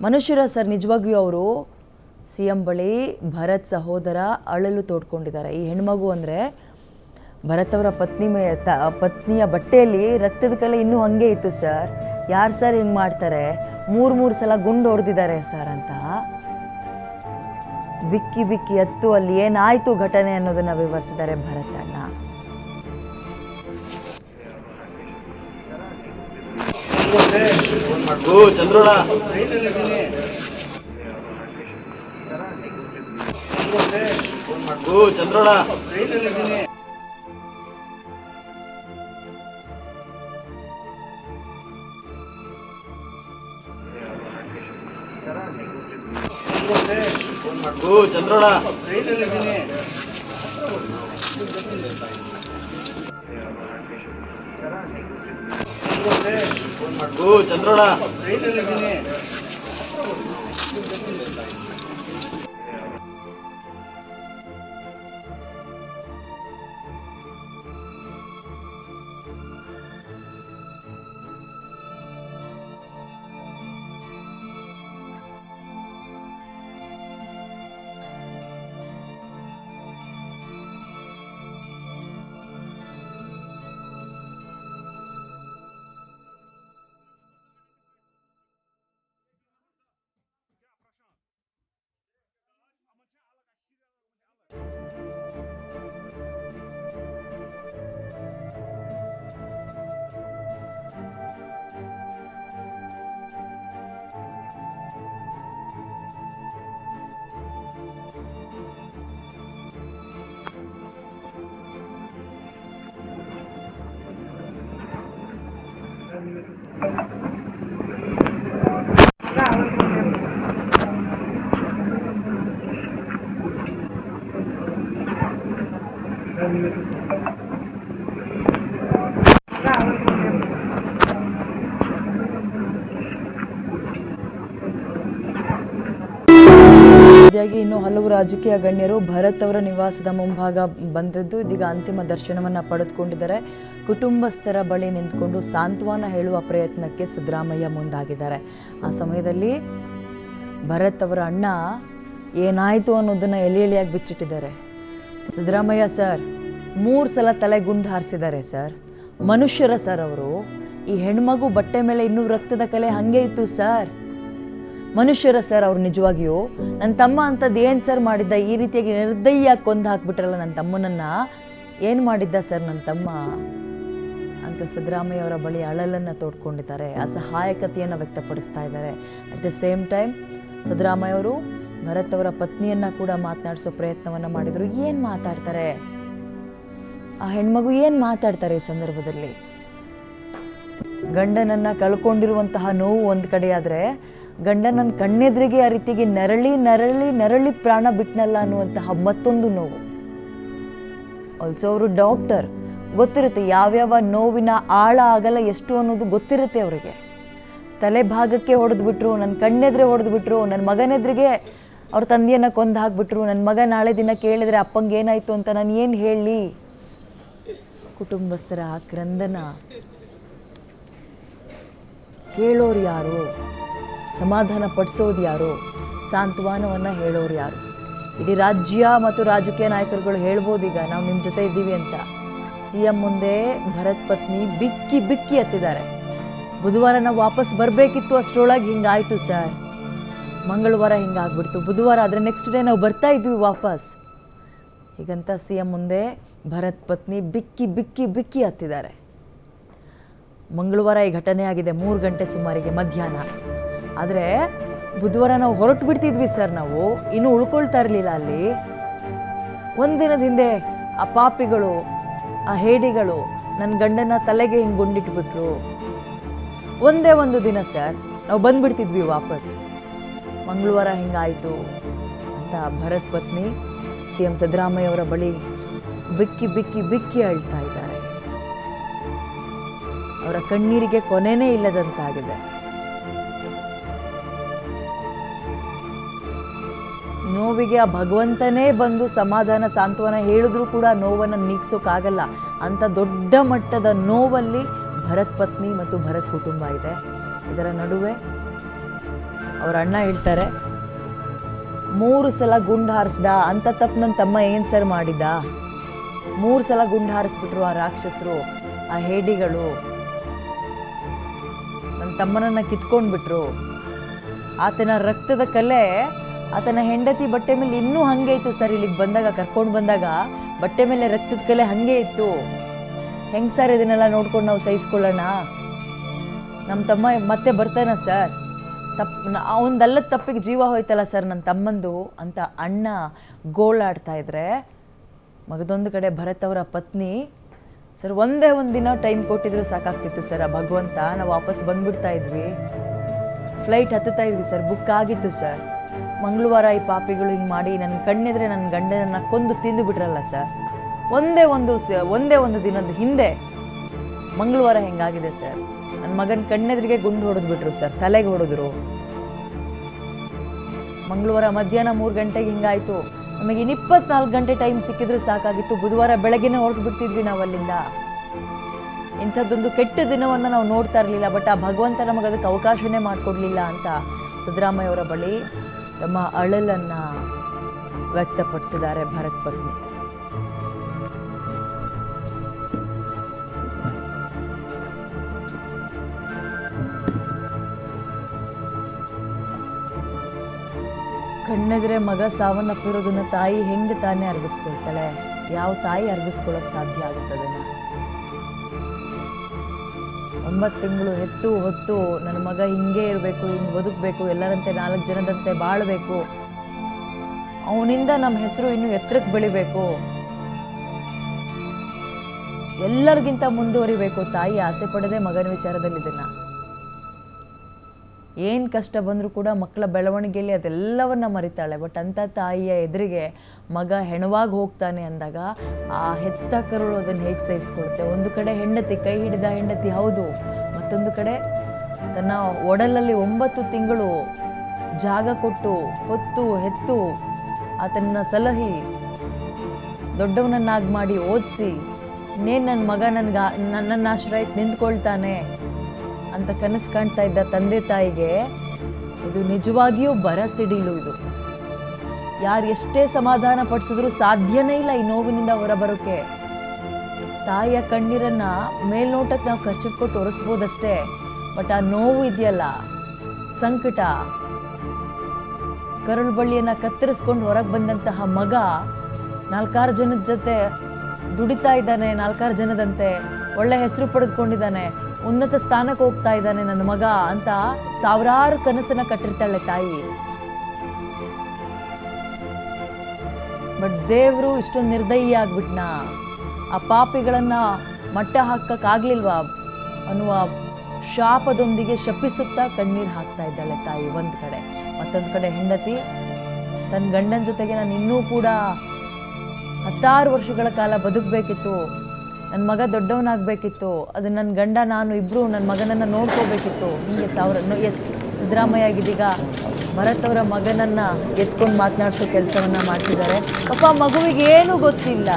ಮನುಷ್ಯರ ಸರ್ ನಿಜವಾಗಿಯೂ ಅವರು ಸಿ ಎಂ ಬಳಿ ಭರತ್ ಸಹೋದರ ಅಳಲು ತೋಡ್ಕೊಂಡಿದ್ದಾರೆ. ಈ ಹೆಣ್ಮಗು ಅಂದರೆ ಭರತ್ ಅವರ ಪತ್ನಿಯ ಬಟ್ಟೆಯಲ್ಲಿ ರಕ್ತದ ಕಲೆ ಇನ್ನೂ ಹಂಗೆ ಇತ್ತು ಸರ್. ಯಾರು ಸರ್ ಹಿಂಗೆ ಮಾಡ್ತಾರೆ, ಮೂರು ಸಲ ಗುಂಡು ಹೊಡೆದಿದ್ದಾರೆ ಸರ್ ಅಂತ ಬಿಕ್ಕಿ ಬಿಕ್ಕಿ ಹತ್ತು ಅಲ್ಲಿ ಏನಾಯ್ತು ಘಟನೆ ಅನ್ನೋದನ್ನ ವಿವರಿಸಿದ್ದಾರೆ ಭರತ್ ಅಣ್ಣ. ಇನ್ನು ಹಲವು ರಾಜಕೀಯ ಗಣ್ಯರು ಭರತ್ ಅವರ ನಿವಾಸದ ಮುಂಭಾಗ ಬಂದದ್ದು. ಇದೀಗ ಅಂತಿಮ ದರ್ಶನವನ್ನ ಪಡೆದುಕೊಂಡಿದ್ದಾರೆ. ಕುಟುಂಬಸ್ಥರ ಬಳಿ ನಿಂತ್ಕೊಂಡು ಸಾಂತ್ವನ ಹೇಳುವ ಪ್ರಯತ್ನಕ್ಕೆ ಸಿದ್ದರಾಮಯ್ಯ ಮುಂದಾಗಿದ್ದಾರೆ. ಆ ಸಮಯದಲ್ಲಿ ಭರತ್ ಅವರ ಅಣ್ಣ ಏನಾಯ್ತು ಅನ್ನೋದನ್ನ ಎಳೆಯಾಗಿ ಬಿಚ್ಚಿಟ್ಟಿದ್ದಾರೆ. ಸಿದ್ದರಾಮಯ್ಯ ಸರ್ 3 ಸಲ ತಲೆ ಗುಂಡು ಹಾರಿಸಿದ್ದಾರೆ ಸರ್. ಮನುಷ್ಯರ ಸರ್ ಅವರು. ಈ ಹೆಣ್ಮಗು ಬಟ್ಟೆ ಮೇಲೆ ಇನ್ನೂ ರಕ್ತದ ಕಲೆ ಹಂಗೆ ಇತ್ತು ಸರ್. ಮನುಷ್ಯರ ಸರ್ ಅವ್ರು. ನಿಜವಾಗಿಯೂ ನನ್ನ ತಮ್ಮ ಅಂಥದ್ದು ಏನು ಸರ್ ಮಾಡಿದ್ದ, ಈ ರೀತಿಯಾಗಿ ನಿರ್ದಯಿಯಾಗಿ ಕೊಂದು ಹಾಕ್ಬಿಟ್ರಲ್ಲ ನನ್ನ ತಮ್ಮನನ್ನ, ಏನು ಮಾಡಿದ್ದ ಸರ್ ನನ್ನ ತಮ್ಮ ಅಂತ ಸಿದ್ದರಾಮಯ್ಯ ಅವರ ಬಳಿ ಅಳಲನ್ನು ತೋಡ್ಕೊಂಡಿದ್ದಾರೆ. ಅಸಹಾಯಕತೆಯನ್ನು ವ್ಯಕ್ತಪಡಿಸ್ತಾ ಇದ್ದಾರೆ. At the same time Siddaramaiah ಅವರು ಭರತ್ ಅವರ ಪತ್ನಿಯನ್ನು ಕೂಡ ಮಾತನಾಡಿಸೋ ಪ್ರಯತ್ನವನ್ನು ಮಾಡಿದರು. ಏನು ಮಾತಾಡ್ತಾರೆ ಆ ಹೆಣ್ಮಗು, ಏನು ಮಾತಾಡ್ತಾರೆ ಈ ಸಂದರ್ಭದಲ್ಲಿ? ಗಂಡನನ್ನು ಕಳ್ಕೊಂಡಿರುವಂತಹ ನೋವು ಒಂದು ಕಡೆ ಆದರೆ, ಗಂಡ ನನ್ನ ಕಣ್ಣೆದ್ರಿಗೆ ಆ ರೀತಿಗೆ ನರಳಿ ಪ್ರಾಣ ಬಿಟ್ನಲ್ಲ ಅನ್ನುವಂತಹ ಮತ್ತೊಂದು ನೋವು. ಆಲ್ಸೋ ಅವರು ಡಾಕ್ಟರ್, ಗೊತ್ತಿರುತ್ತೆ ಯಾವ್ಯಾವ ನೋವಿನ ಆಳ ಆಗಲ್ಲ ಎಷ್ಟು ಅನ್ನೋದು ಗೊತ್ತಿರುತ್ತೆ ಅವರಿಗೆ. ತಲೆ ಭಾಗಕ್ಕೆ ಹೊಡೆದ್ಬಿಟ್ರು, ನನ್ನ ಕಣ್ಣೆದ್ರೆ ಹೊಡೆದ್ಬಿಟ್ರು, ನನ್ನ ಮಗನೆದ್ರಿಗೆ ಅವ್ರ ತಂದೆಯನ್ನು ಕೊಂದು ಹಾಕ್ಬಿಟ್ರು, ನನ್ನ ಮಗ ನಾಳೆ ದಿನ ಕೇಳಿದ್ರೆ ಅಪ್ಪಂಗೆ ಏನಾಯ್ತು ಅಂತ ನಾನು ಏನು ಹೇಳಲಿ? ಕುಟುಂಬಸ್ಥರ ಕ್ರಂದನ ಕೇಳೋರು ಯಾರು? ಸಮಾಧಾನ ಪಡಿಸೋದು ಯಾರು? ಸಾಂತ್ವನವನ್ನು ಹೇಳೋರು ಯಾರು? ಇಡೀ ರಾಜ್ಯ ಮತ್ತು ರಾಜಕೀಯ ನಾಯಕರುಗಳು ಹೇಳ್ಬೋದು ಈಗ ನಾವು ನಿಮ್ಮ ಜೊತೆ ಇದ್ದೀವಿ ಅಂತ. ಸಿ ಎಂ ಮುಂದೆ ಭರತ್ ಪತ್ನಿ ಬಿಕ್ಕಿ ಹತ್ತಿದ್ದಾರೆ. ಬುಧವಾರ ನಾವು ವಾಪಸ್ ಬರಬೇಕಿತ್ತು, ಅಷ್ಟರೊಳಗೆ ಹಿಂಗಾಯ್ತು ಸರ್. ಮಂಗಳವಾರ ಹಿಂಗಾಗ್ಬಿಡ್ತು, ಬುಧವಾರ ಆದರೆ ನೆಕ್ಸ್ಟ್ ಡೇ ನಾವು ಬರ್ತಾ ಇದ್ವಿ ವಾಪಸ್. ಹೀಗಂತ ಸಿ ಎಂ ಮುಂದೆ ಭರತ್ ಪತ್ನಿ ಬಿಕ್ಕಿ ಹತ್ತಿದ್ದಾರೆ. ಮಂಗಳವಾರ ಈ ಘಟನೆ ಆಗಿದೆ 3 ಗಂಟೆ ಸುಮಾರಿಗೆ ಮಧ್ಯಾಹ್ನ. ಆದರೆ ಬುಧವಾರ ನಾವು ಹೊರಟು ಬಿಡ್ತಿದ್ವಿ ಸರ್. ನಾವು ಇನ್ನೂ ಉಳ್ಕೊಳ್ತಾ ಇರಲಿಲ್ಲ ಅಲ್ಲಿ. ಒಂದಿನದ ಹಿಂದೆ ಆ ಪಾಪಿಗಳು, ಆ ಹೇಡಿಗಳು ನನ್ನ ಗಂಡನ ತಲೆಗೆ ಹಿಂಗೆ ಗುಂಡಿಟ್ಬಿಟ್ರು. ಒಂದೇ ಒಂದು ದಿನ ಸರ್ ನಾವು ಬಂದ್ಬಿಡ್ತಿದ್ವಿ ವಾಪಸ್. ಮಂಗಳವಾರ ಹಿಂಗಾಯಿತು ಅಂತ ಭರತ್ ಪತ್ನಿ ಸಿ ಎಂ ಸಿದ್ದರಾಮಯ್ಯ ಅವರ ಬಳಿ ಬಿಕ್ಕಿ ಅಳ್ತಾ ಇದ್ದಾರೆ. ಅವರ ಕಣ್ಣೀರಿಗೆ ಕೊನೆನೇ ಇಲ್ಲದಂತಾಗಿದೆ. ನೋವಿಗೆ ಆ ಭಗವಂತನೇ ಬಂದು ಸಮಾಧಾನ ಸಾಂತ್ವನ ಹೇಳಿದ್ರೂ ಕೂಡ ನೋವನ್ನು ನೀಗಿಸೋಕ್ಕಾಗಲ್ಲ. ಅಂಥ ದೊಡ್ಡ ಮಟ್ಟದ ನೋವಲ್ಲಿ ಭರತ್ ಪತ್ನಿ ಮತ್ತು ಭರತ್ ಕುಟುಂಬ ಇದೆ. ಇದರ ನಡುವೆ ಅವ್ರ ಅಣ್ಣ ಹೇಳ್ತಾರೆ, 3 ಸಲ ಗುಂಡು ಹಾರಿಸ್ದ ಅಂತ ತಪ್ಪು ನನ್ನ ತಮ್ಮ ಏನು ಸರ್ ಮಾಡಿದ್ದ? 3 ಸಲ ಗುಂಡು ಹಾರಿಸ್ಬಿಟ್ರು ಆ ರಾಕ್ಷಸರು, ಆ ಹೇಡಿಗಳು ನನ್ನ ತಮ್ಮನನ್ನು ಕಿತ್ಕೊಂಡ್ಬಿಟ್ರು. ಆತನ ರಕ್ತದ ಕಲೆ ಆತನ ಹೆಂಡತಿ ಬಟ್ಟೆ ಮೇಲೆ ಇನ್ನೂ ಹಾಗೆ ಇತ್ತು ಸರ್. ಇಲ್ಲಿಗೆ ಬಂದಾಗ, ಕರ್ಕೊಂಡು ಬಂದಾಗ ಬಟ್ಟೆ ಮೇಲೆ ರಕ್ತದ ಕಲೆ ಹಾಗೆ ಇತ್ತು. ಹೆಂಗೆ ಸರ್ ಇದನ್ನೆಲ್ಲ ನೋಡ್ಕೊಂಡು ನಾವು ಸಹಿಸ್ಕೊಳ್ಳೋಣ? ನಮ್ಮ ತಮ್ಮ ಮತ್ತೆ ಬರ್ತಾನ ಸರ್? ಅವನದಲ್ಲದ ತಪ್ಪಿಗೆ ಜೀವ ಹೋಯ್ತಲ್ಲ ಸರ್ ನನ್ನ ತಮ್ಮಂದು ಅಂತ ಅಣ್ಣ ಗೋಳಾಡ್ತಾ ಇದ್ರೆ, ಮಗದೊಂದು ಕಡೆ ಭರತ್ ಅವರ ಪತ್ನಿ, ಸರ್ ಒಂದೇ ಒಂದು ದಿನ ಟೈಮ್ ಕೊಟ್ಟಿದ್ರು ಸಾಕಾಗ್ತಿತ್ತು ಸರ್. ಆ ಭಗವಂತ, ನಾವು ವಾಪಸ್ ಬಂದ್ಬಿಡ್ತಾ ಇದ್ವಿ, ಫ್ಲೈಟ್ ಹತ್ತುತ್ತಾ ಇದ್ವಿ ಸರ್, ಬುಕ್ ಆಗಿತ್ತು ಸರ್. ಮಂಗಳವಾರ ಈ ಪಾಪಿಗಳು ಹಿಂಗೆ ಮಾಡಿ ನನ್ನ ಕಣ್ಣೆದ್ರೆ ನನ್ನ ಗಂಡನನ್ನು ಕೊಂದು ತಿಂದು ಬಿಟ್ರಲ್ಲ ಸರ್. ಒಂದೇ ಒಂದು ದಿನದ ಹಿಂದೆ ಮಂಗಳವಾರ ಹೆಂಗಾಗಿದೆ ಸರ್. ನನ್ನ ಮಗನ ಕಣ್ಣೆದ್ರಿಗೆ ಗುಂಡು ಹೊಡೆದ್ಬಿಟ್ರು ಸರ್, ತಲೆಗೆ ಹೊಡೆದ್ರು. ಮಂಗಳವಾರ ಮಧ್ಯಾಹ್ನ 3 ಗಂಟೆಗೆ ಹಿಂಗಾಯ್ತು. ನಮಗೆ 24 ಗಂಟೆ ಟೈಮ್ ಸಿಕ್ಕಿದ್ರು ಸಾಕಾಗಿತ್ತು. ಬುಧವಾರ ಬೆಳಗ್ಗೆನೇ ಹೊರಟು ಬಿಡ್ತಿದ್ವಿ ನಾವು ಅಲ್ಲಿಂದ. ಇಂಥದ್ದೊಂದು ಕೆಟ್ಟ ದಿನವನ್ನು ನಾವು ನೋಡ್ತಾ ಇರಲಿಲ್ಲ. ಬಟ್ ಆ ಭಗವಂತ ನಮಗೆ ಅದಕ್ಕೆ ಅವಕಾಶನೇ ಮಾಡಿಕೊಡ್ಲಿಲ್ಲ ಅಂತ ಸಿದ್ದರಾಮಯ್ಯ ಅವರ ಬಳಿ ತಮ್ಮ ಅಳಲನ್ನು ವ್ಯಕ್ತಪಡಿಸಿದ್ದಾರೆ ಭರತ್ ಪತ್ನಿ. ಕಣ್ಣೆದ್ರೆ ಮಗ ಸಾವನ್ನಪ್ಪಿರೋದನ್ನ ತಾಯಿ ಹೆಂಗೆ ತಾನೇ ಅರ್ಗಿಸ್ಕೊಳ್ತಾಳೆ? ಯಾವ ತಾಯಿ ಅರ್ಗಿಸ್ಕೊಳ್ಳೋಕೆ ಸಾಧ್ಯ ಆಗುತ್ತದೆ? 9 ತಿಂಗಳು ಹೆತ್ತು ಹೊತ್ತು ನನ್ನ ಮಗ ಹಿಂಗೆ ಇರಬೇಕು, ಹಿಂಗೆ ಬದುಕಬೇಕು, ಎಲ್ಲರಂತೆ 4 ಜನದಂತೆ ಬಾಳಬೇಕು, ಅವನಿಂದ ನಮ್ಮ ಹೆಸರು ಇನ್ನೂ ಎತ್ತರಕ್ಕೆ ಬೆಳಿಬೇಕು, ಎಲ್ಲರಿಗಿಂತ ಮುಂದುವರಿಬೇಕು. ತಾಯಿ ಆಸೆ ಪಡದೆ ಮಗನ ವಿಚಾರದಲ್ಲಿ ಇದನ್ನ ಏನು ಕಷ್ಟ ಬಂದರೂ ಕೂಡ ಮಕ್ಕಳ ಬೆಳವಣಿಗೆಯಲ್ಲಿ ಅದೆಲ್ಲವನ್ನ ಮರಿತಾಳೆ. ಬಟ್ ಅಂಥ ತಾಯಿಯ ಎದುರಿಗೆ ಮಗ ಹೆಣವಾಗಿ ಹೋಗ್ತಾನೆ ಅಂದಾಗ ಆ ಹೆತ್ತ ಕರುಳು ಅದನ್ನು ಹೇಗೆ ಸಹಿಸ್ಕೊಳುತ್ತೆ? ಒಂದು ಕಡೆ ಹೆಂಡತಿ, ಕೈ ಹಿಡಿದ ಹೆಂಡತಿ ಹೌದು, ಮತ್ತೊಂದು ಕಡೆ ತನ್ನ ಒಡಲಲ್ಲಿ 9 ತಿಂಗಳು ಜಾಗ ಕೊಟ್ಟು ಹೊತ್ತು ಹೆತ್ತು ಆತನನ್ನ ಸಲಹಿ ದೊಡ್ಡವನನ್ನಾಗಿ ಮಾಡಿ ಓದಿಸಿ, ಇನ್ನೇನು ನನ್ನ ಮಗ ನನ್ನನ್ನು ಆಶ್ರಯಕ್ಕೆ ನಿಂತ್ಕೊಳ್ತಾನೆ ಅಂತ ಕನಸು ಕಾಣ್ತಾ ಇದ್ದ ತಂದೆ ತಾಯಿಗೆ ಇದು ನಿಜವಾಗಿಯೂ ಬರಸಿಡಿಲು. ಇದು ಯಾರು ಎಷ್ಟೇ ಸಮಾಧಾನ ಪಡಿಸಿದ್ರು ಸಾಧ್ಯನೇ ಇಲ್ಲ ಈ ನೋವಿನಿಂದ ಹೊರಬರೋಕೆ. ತಾಯಿಯ ಕಣ್ಣೀರನ್ನ ಮೇಲ್ನೋಟಕ್ಕೆ ನಾವು ಖರ್ಚು ಕೊಟ್ಟು ಒರೆಸ್ಬೋದಷ್ಟೇ, ಬಟ್ ಆ ನೋವು ಇದೆಯಲ್ಲ, ಸಂಕಟ, ಕರುಳು ಬಳ್ಳಿಯನ್ನ ಕತ್ತರಿಸ್ಕೊಂಡು ಹೊರಗೆ ಬಂದಂತಹ ಮಗ 4-6 ಜನದ ಜೊತೆ ದುಡಿತಾ ಇದ್ದಾನೆ, 4-6 ಜನದಂತೆ ಒಳ್ಳೆ ಹೆಸರು ಪಡೆದುಕೊಂಡಿದ್ದಾನೆ, ಉನ್ನತ ಸ್ಥಾನಕ್ಕೆ ಹೋಗ್ತಾ ಇದ್ದಾನೆ ನನ್ನ ಮಗ ಅಂತ ಸಾವಿರಾರು ಕನಸನ್ನ ಕಟ್ಟಿರ್ತಾಳೆ ತಾಯಿ. ಬಟ್ ದೇವರು ಇಷ್ಟೊಂದು ನಿರ್ದಯಿ ಆಗ್ಬಿಟ್ನ, ಆ ಪಾಪಿಗಳನ್ನ ಮಟ್ಟ ಹಾಕಕ್ಕಾಗ್ಲಿಲ್ವಾ ಅನ್ನುವ ಶಾಪದೊಂದಿಗೆ ಶಪಿಸುತ್ತಾ ಕಣ್ಣೀರು ಹಾಕ್ತಾ ಇದ್ದಾಳೆ ತಾಯಿ ಒಂದು ಕಡೆ. ಮತ್ತೊಂದು ಕಡೆ ಹೆಂಡತಿ ತನ್ನ ಗಂಡನ ಜೊತೆಗೆ ನಾನು ಇನ್ನೂ ಕೂಡ 16 ವರ್ಷಗಳ ಕಾಲ ಬದುಕಬೇಕಿತ್ತು, ನನ್ನ ಮಗ ದೊಡ್ಡವನಾಗಬೇಕಿತ್ತು, ಅದು ನನ್ನ ಗಂಡ ನಾನು ಇಬ್ಬರು ನನ್ನ ಮಗನನ್ನು ನೋಡ್ಕೋಬೇಕಿತ್ತು, ಹೀಗೆ ಸಿದ್ದರಾಮಯ್ಯ ಇದೀಗ ಭರತ್ ಅವರ ಮಗನನ್ನು ಎತ್ಕೊಂಡು ಮಾತನಾಡಿಸೋ ಕೆಲಸವನ್ನು ಮಾಡ್ತಿದ್ದಾರೆ. ಪಾಪ ಮಗುವಿಗೆ ಏನೂ ಗೊತ್ತಿಲ್ಲ.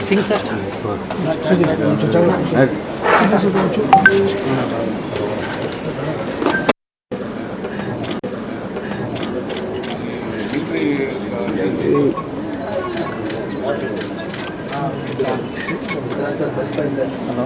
Singh sir hello